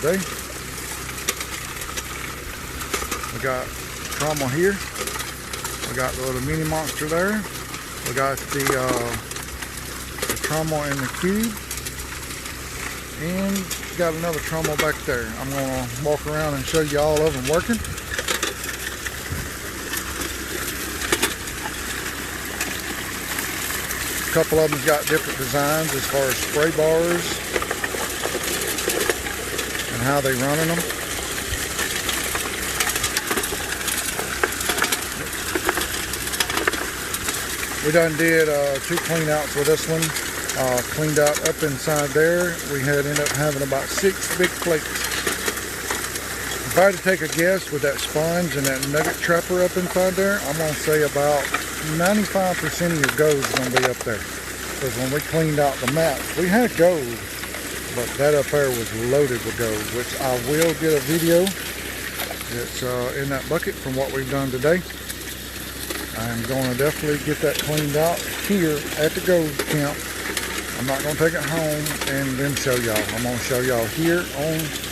today. We got trommel here. We got the little mini monster there. We got the trommel in the cube. And got another trommel back there. I'm going to walk around and show you all of them working. A couple of them got different designs as far as spray bars and how they running them. We done did 2 clean outs with this one. Cleaned out up inside there. We had ended up having about 6 big flakes. If I had to take a guess with that sponge and that nugget trapper up inside there, I'm going to say about 95% of your gold is going to be up there. Because when we cleaned out the mats, we had gold, but that up there was loaded with gold, which I will get a video. It's in that bucket from what we've done today. I'm going to definitely get that cleaned out here at the gold camp. I'm not going to take it home and then show y'all. I'm going to show y'all here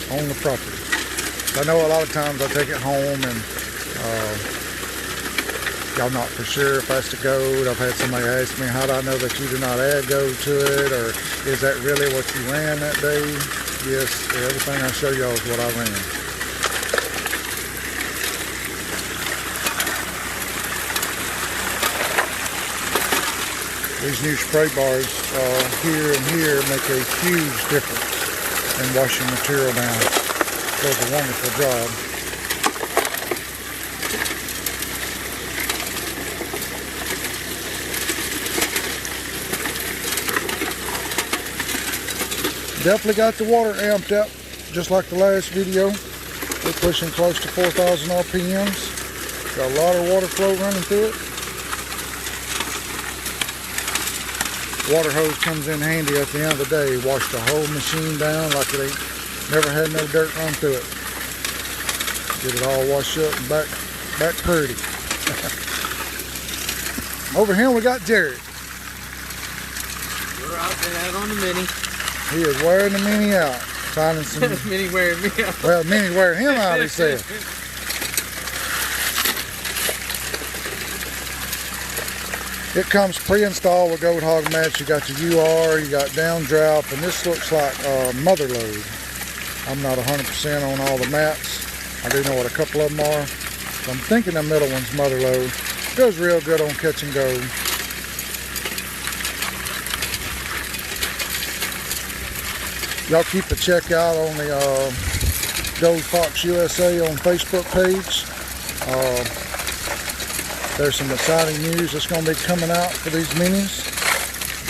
on the property. I know a lot of times I take it home and y'all not for sure if that's the gold. I've had somebody ask me, how do I know that you did not add gold to it? Or is that really what you ran that day? Yes, everything I show y'all is what I ran. These new spray bars here and here make a huge difference in washing material down. It does a wonderful job. Definitely got the water amped up, just like the last video. We're pushing close to 4,000 RPMs. Got a lot of water flow running through it. Water hose comes in handy at the end of the day. Wash the whole machine down like it ain't never had no dirt run through it. Get it all washed up and back pretty. Over here we got Jared. We're out there out on the Mini. He is wearing the Mini out. Finding some Mini wearing me out. Well, Mini wearing him out, he said. It comes pre-installed with goat hog mats. You got your UR, you got downdraft, and this looks like mother load. I'm not 100% on all the mats. I do know what a couple of them are. So I'm thinking the middle one's mother load. Goes real good on catch and go. Y'all keep a check out on the Gold Fox USA on Facebook page. There's some exciting news that's going to be coming out for these minis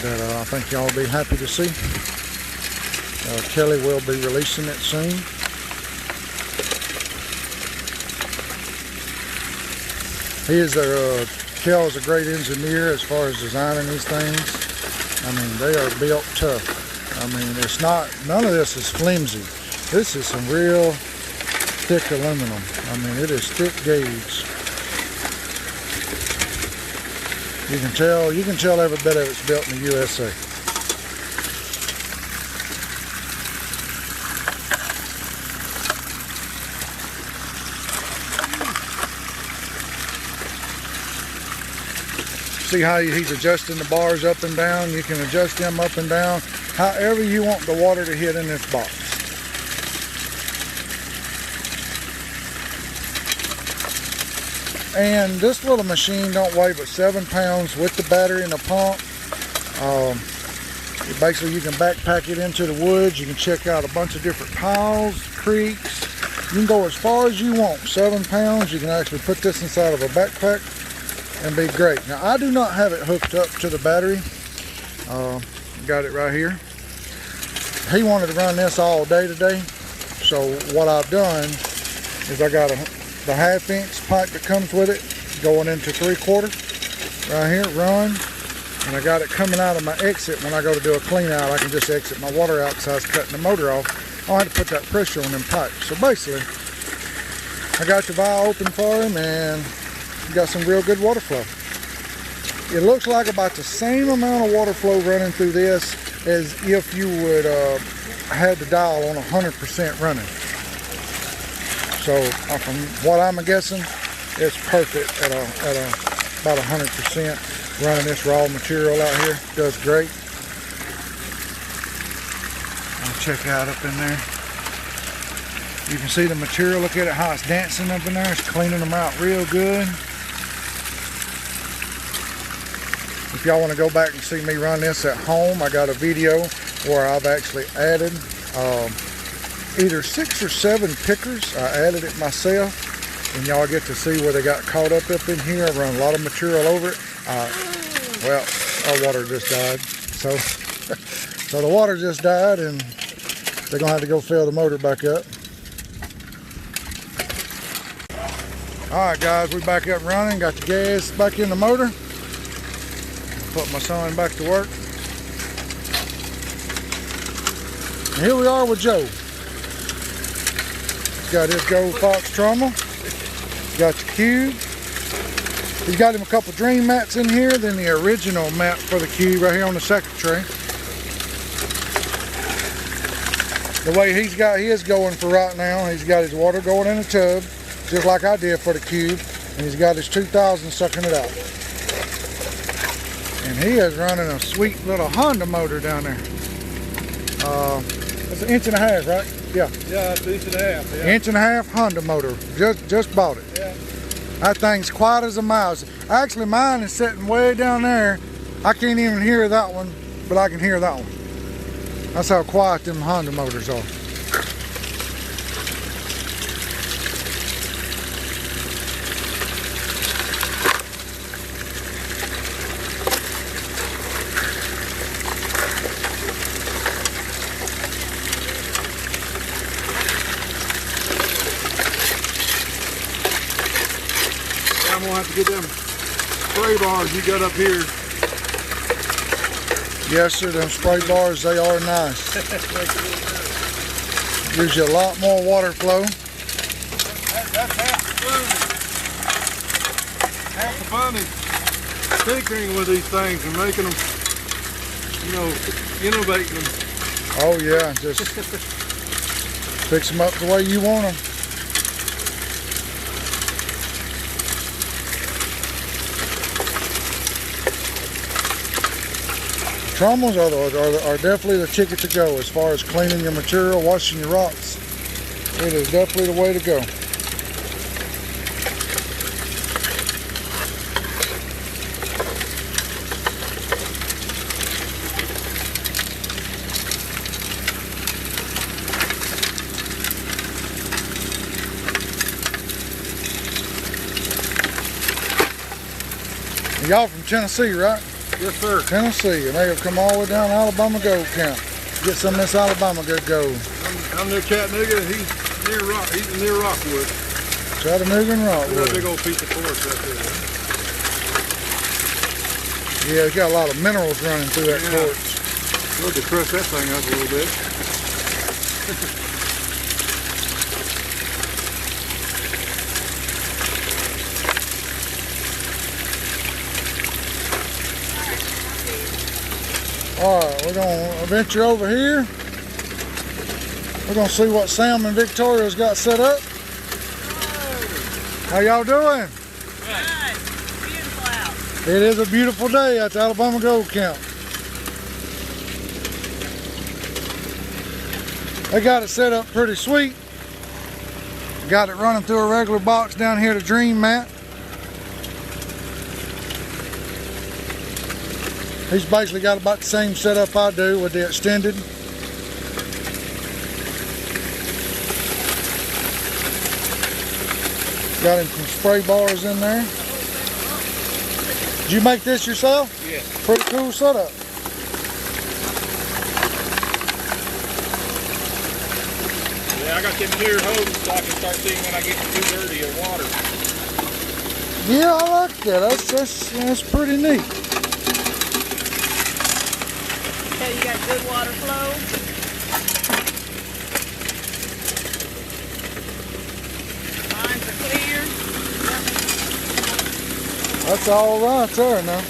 that I think y'all will be happy to see. Kelly will be releasing it soon. Kel is a great engineer as far as designing these things. I mean, they are built tough. I mean, it's not, none of this is flimsy. This is some real thick aluminum. I mean, it is thick gauge. You can tell every bit of it's built in the USA. See how he's adjusting the bars up and down? You can adjust them up and down however you want the water to hit in this box. And this little machine don't weigh but 7 pounds with the battery and the pump. Basically you can backpack it into the woods. You can check out a bunch of different piles, creeks. You can go as far as you want. 7 pounds, you can actually put this inside of a backpack and be great. Now I do not have it hooked up to the battery. Got it right here. He wanted to run this all day today. So what I've done is I got the 1/2 inch pipe that comes with it going into 3/4 right here, run, and I got it coming out of my exit. When I go to do a clean out, I can just exit my water out because I was cutting the motor off. I don't have to put that pressure on them pipes. So basically I got the valve open for him and got some real good water flow. It looks like about the same amount of water flow running through this as if you would had the dial on 100% running. So from what I'm guessing, it's perfect at about 100% running this raw material out here. Does great. I'll check out up in there. You can see the material. Look at it, how it's dancing up in there. It's cleaning them out real good. If y'all want to go back and see me run this at home, I got a video where I've actually added either 6 or 7 pickers. I added it myself, and y'all get to see where they got caught up in here. I run a lot of material over it. Well, our water just died, so so the water just died, and they're gonna have to go fill the motor back up. All right, guys, we're back up running. Got the gas back in the motor. Put my son back to work. And here we are with Joe. He's got his Gold Fox trommel. Got the cube. He's got him a couple dream mats in here, then the original mat for the cube right here on the second tray. The way he's got his going for right now, he's got his water going in a tub, just like I did for the cube, and he's got his 2000 sucking it out. And he is running a sweet little Honda motor down there. It's 1.5 inches, right? Yeah. Yeah, it's 1.5 inches. Yeah. 1.5 inch Honda motor. Just bought it. Yeah. That thing's quiet as a mouse. Actually, mine is sitting way down there. I can't even hear that one, but I can hear that one. That's how quiet them Honda motors are. I'm gonna have to get them spray bars you got up here. Yes, sir, them spray bars, they are nice. Gives you a lot more water flow. That's half the fun is tinkering with these things and making them, you know, innovating them. Oh yeah, just fix them up the way you want them. Trommels are definitely the ticket to go as far as cleaning your material, washing your rocks. It is definitely the way to go. Y'all from Tennessee, right? Yes, sir. Tennessee, and they have come all the way down to Alabama Gold Camp. Get some of this Alabama good gold. I'm near Chattanooga. He's near Rockwood. Chattanooga and That Rockwood. big old piece of forest right there. Yeah, it's got a lot of minerals running through that Yeah. quartz. Love to crush that thing up a little bit. Alright, we're going to venture over here. We're going to see what Sam and Victoria's got set up. How y'all doing? Good. Beautiful out. It is a beautiful day at the Alabama Gold Camp. They got it set up pretty sweet. Got it running through a regular box down here to Dream Mat. He's basically got about the same setup I do with the extended. Got him some spray bars in there. Did you make this yourself? Yeah. Pretty cool setup. Yeah, I got them clear hoses so I can start seeing when I get too dirty of water. Yeah, I like that. That's pretty neat. Okay, you got good water flow. Lines are clear. That's all right there now.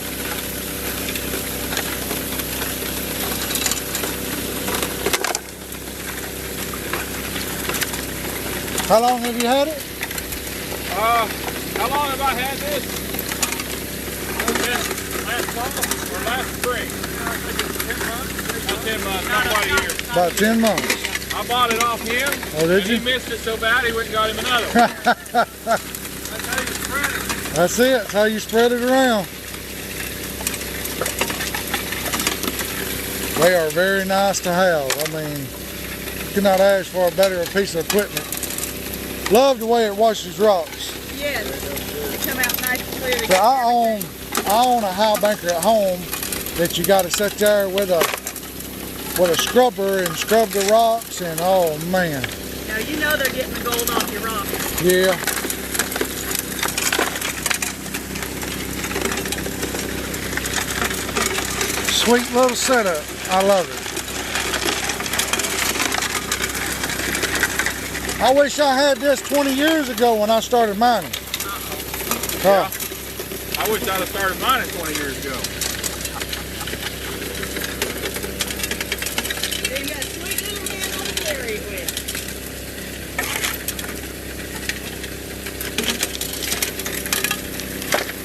How long have you had it? How long have I had this? Last fall or last spring? I think it's 10 months. About 10 months, not quite a year. About 10 months. I bought it off him. Oh, did you? He missed it so bad he went and got him another one. That's how you spread it. That's it. That's how you spread it around. They are very nice to have. I mean, you cannot ask for a better piece of equipment. Love the way it washes rocks. Yes. They come out nice and clear. So I own a high banker at home that you got to sit there with a scrubber and scrub the rocks, and oh man. Now you know they're getting the gold off your rocks. Yeah. Sweet little setup. I love it. I wish I had this 20 years ago when I started mining. Yeah. I wish I'd have started mining 20 years ago. Then you got a sweet little handle to carry it with.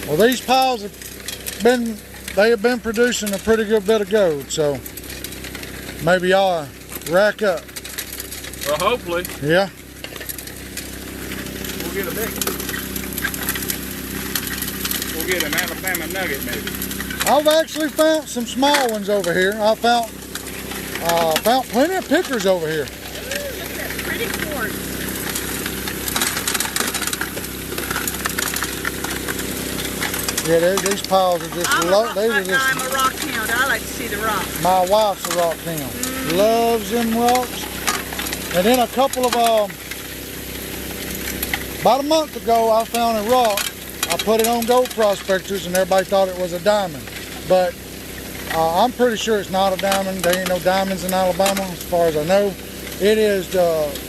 Well, these piles have been producing a pretty good bit of gold, so maybe I'll rack up. Well, hopefully. Yeah. We'll get a big one. We'll get an Alabama nugget maybe. I've actually found some small ones over here. I found plenty of pickers over here. Ooh, look at that pretty quartz. Yeah, these piles are just I'm a rock hound. I like to see the rocks. My wife's a rock hound. Loves them rocks. And then a couple of about a month ago, I found a rock. I put it on Gold Prospectors, and everybody thought it was a diamond. But I'm pretty sure it's not a diamond. There ain't no diamonds in Alabama, as far as I know. It is.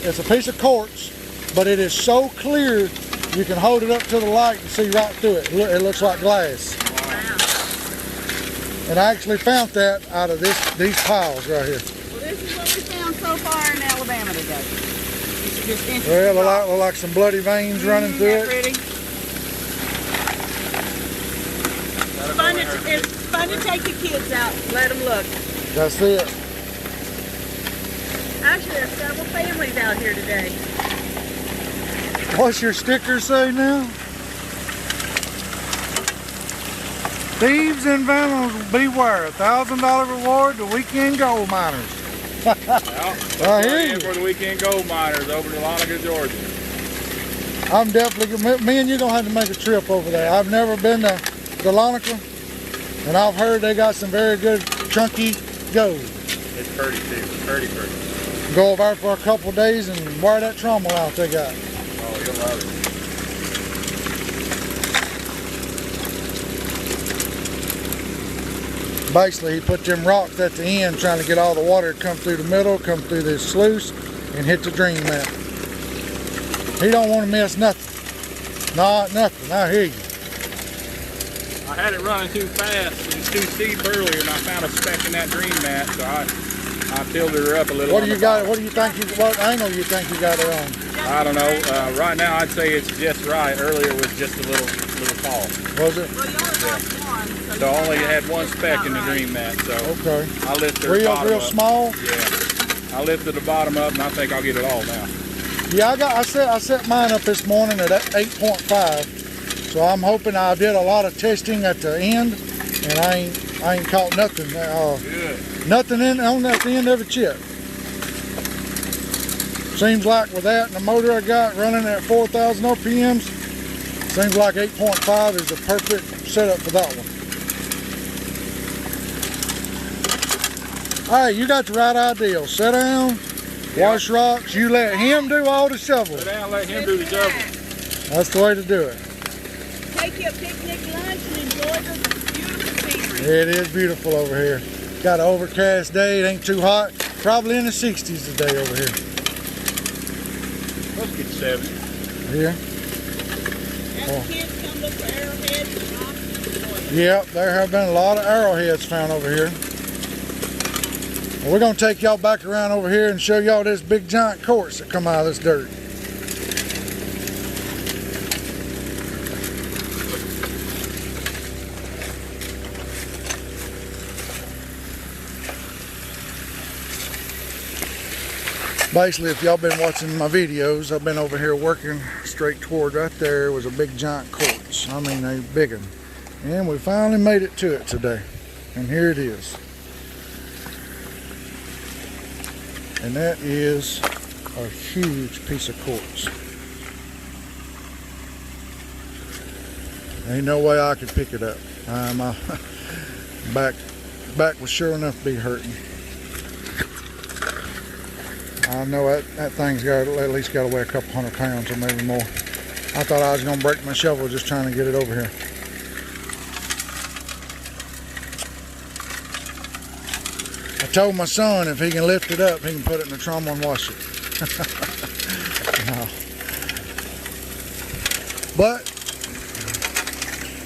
It's a piece of quartz, but it is so clear you can hold it up to the light and see right through it. It looks like glass. Wow. And I actually found that out of these piles right here. Well, this is what we found so far in Alabama today. These are just interesting. Well, look like some bloody veins running through it. Pretty. It's fun to take the kids out and let them look. That's it. Actually, there's several families out here today. What's your sticker say now? Thieves and vandals beware. $1,000 reward to weekend gold miners. Well, I hear you. For the weekend gold miners over in Dahlonega, Georgia. I'm definitely, me and you gonna have to make a trip over there. I've never been to Dahlonega, and I've heard they got some very good chunky gold. It's pretty too, pretty. Go over there for a couple of days and wear that trommel out they got. Oh, you'll love it. Basically, he put them rocks at the end, trying to get all the water to come through the middle, come through this sluice, and hit the dream mat. He don't want to miss nothing. Not nothing. I hear you. I had it running too fast and too steep earlier, and I found a speck in that dream mat, so I tilted her up a little. What do you got? What do you think? What angle you think you got her on? I don't know. Right now, I'd say it's just right. Earlier was just a little fall. Was it? Well, you only lost one. So I only had one speck in the dream mat. So okay. I lifted the bottom real up. Small. Yeah. I lifted the bottom up, and I think I'll get it all now. Yeah, I set mine up this morning at 8.5. So I'm hoping I did a lot of testing at the end, and I ain't caught nothing. Good. Nothing on that end of a chip. Seems like with that and the motor I got running at 4,000 RPMs, seems like 8.5 is the perfect setup for that one. All right, you got the right idea. Sit down, wash rocks. You let him do all the shoveling. Sit down, let him do the shoveling. That's the way to do it. Take you a picnic lunch and enjoy the beautiful scenery. It is beautiful over here. Got an overcast day. It ain't too hot. Probably in the 60s today over here. Let's get 70. Yeah. As the kids come look for arrowheads and rocks. Yep, there have been a lot of arrowheads found over here. Well, we're going to take y'all back around over here and show y'all this big giant quartz that come out of this dirt. Basically, if y'all been watching my videos, I've been over here working straight toward right there was a big giant quartz. I mean, a big one. And we finally made it to it today. And here it is. And that is a huge piece of quartz. Ain't no way I could pick it up. My back was sure enough to be hurting. I know that thing's got at least got to weigh a couple 100 pounds or maybe more. I thought I was going to break my shovel just trying to get it over here. I told my son if he can lift it up, he can put it in the trommel and wash it. No. But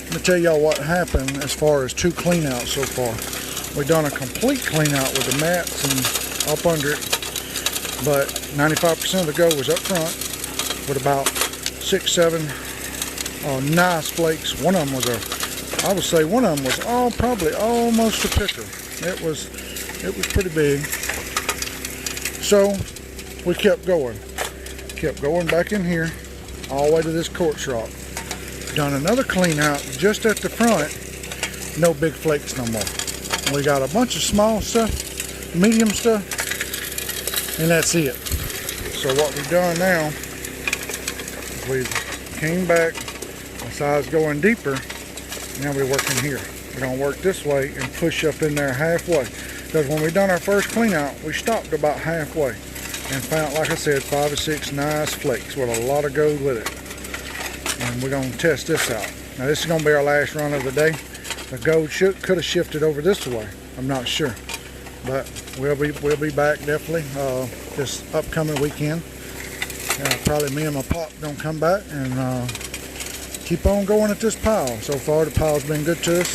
let me tell y'all what happened as far as 2 cleanouts so far. We've done a complete clean out with the mats and up under it. But 95% of the go was up front with about 6, 7 nice flakes. One of them was I would say one of them was probably almost a picker. It was pretty big. So we kept going back in here all the way to this quartz rock. Done another clean out just at the front. No big flakes no more. We got a bunch of small stuff, medium stuff, and that's it. So what we've done now is we've came back, the size going deeper. Now we're working here. We're gonna work this way and push up in there halfway. Because when we done our first clean out, we stopped about halfway and found, like I said, 5 or 6 nice flakes with a lot of gold with it. And we're gonna test this out. Now this is gonna be our last run of the day. The gold could have shifted over this way. I'm not sure, but we'll be back definitely this upcoming weekend. Probably me and my pop gonna come back and keep on going at this pile. So far the pile's been good to us.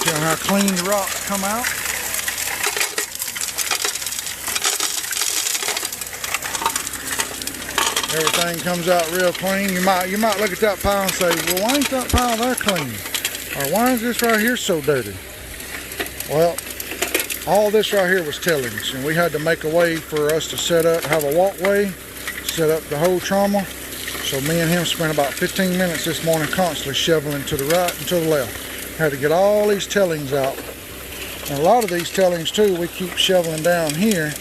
See how clean the rocks come out. Everything comes out real clean. You might look at that pile and say, well, why ain't that pile there clean? Or why is this right here so dirty? Well, all this right here was tillings, and we had to make a way for us to set up, have a walkway, set up the whole trommel. So me and him spent about 15 minutes this morning constantly shoveling to the right and to the left. Had to get all these tillings out. And a lot of these tillings too, we keep shoveling down here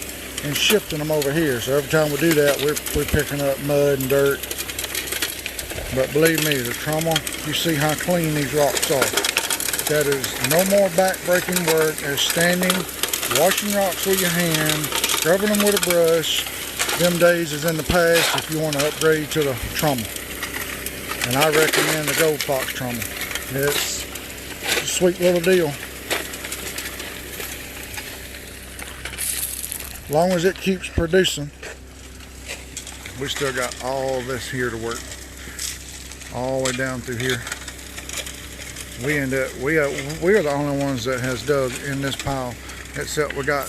and shifting them over here. So every time we do that, we're picking up mud and dirt. But believe me, the trommel, you see how clean these rocks are. That is no more back-breaking work as standing, washing rocks with your hand, scrubbing them with a brush. Them days is in the past if you want to upgrade to the trommel. And I recommend the Gold Fox trommel. It's a sweet little deal. As long as it keeps producing. We still got all this here to work. All the way down through here. We are the only ones that has dug in this pile, except we got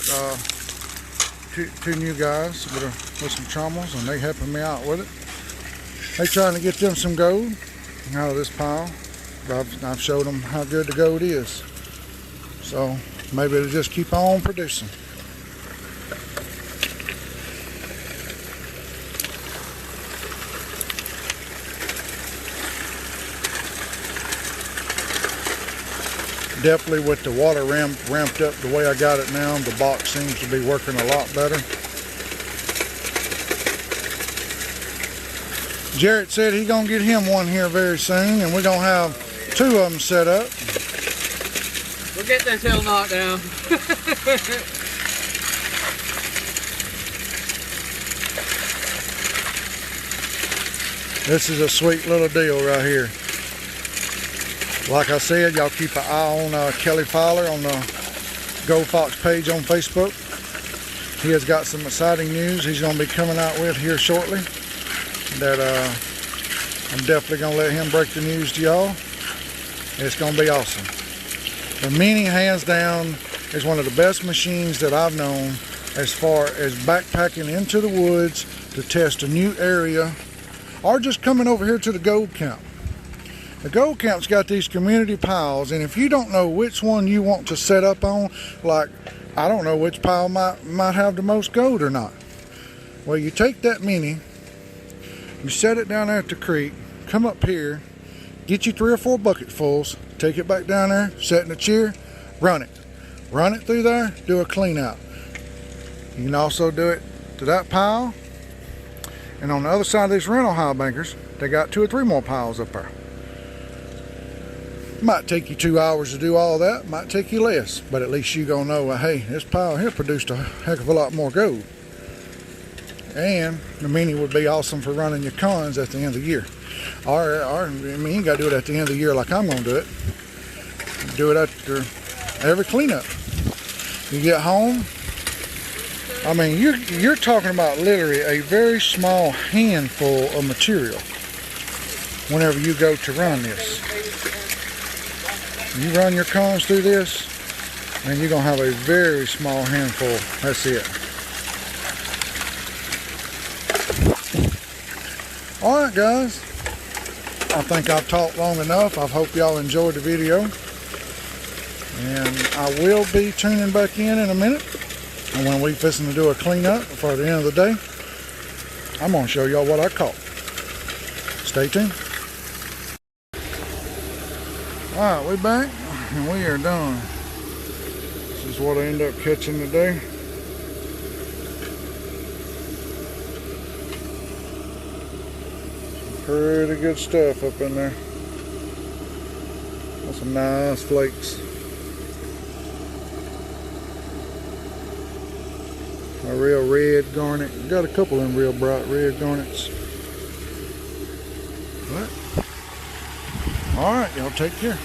two new guys with some trommels, and they helping me out with it. They trying to get them some gold out of this pile. I've showed them how good the gold is. So maybe it'll just keep on producing. Definitely with the water ramped up the way I got it now, the box seems to be working a lot better. Jarrett said he's gonna get him one here very soon, and we're gonna have 2 of them set up. We'll get that tail knocked down. This is a sweet little deal right here. Like I said, y'all keep an eye on Kelly Fowler on the Gold Fox page on Facebook. He has got some exciting news he's going to be coming out with here shortly. That I'm definitely going to let him break the news to y'all. It's going to be awesome. The Mini, hands down, is one of the best machines that I've known as far as backpacking into the woods to test a new area, or just coming over here to the gold camp. The gold camp's got these community piles, and if you don't know which one you want to set up on, like I don't know which pile might have the most gold or not. Well, you take that mini, you set it down there at the creek, come up here, get you 3 or 4 bucketfuls, take it back down there, set in a chair, run it. Run it through there, do a clean out. You can also do it to that pile. And on the other side of these rental high bankers, they got 2 or 3 more piles up there. Might take you 2 hours to do all that, might take you less, but at least you gonna know, well, hey, this pile here produced a heck of a lot more gold. And the mini would be awesome for running your cons at the end of the year. Or I mean, you ain't gotta do it at the end of the year like I'm gonna do it. Do it after every cleanup. You get home, I mean, you're talking about literally a very small handful of material whenever you go to run this. You run your cones through this, and you're going to have a very small handful. That's it. Alright guys, I think I've talked long enough. I hope y'all enjoyed the video. And I will be tuning back in a minute. And when we fixing to do a cleanup for the end of the day, I'm going to show y'all what I caught. Stay tuned. Alright, we're back and we are done. This is what I end up catching today. Some pretty good stuff up in there. Got some nice flakes. A real red garnet. Got a couple of them real bright red garnets. But, alright, y'all take care.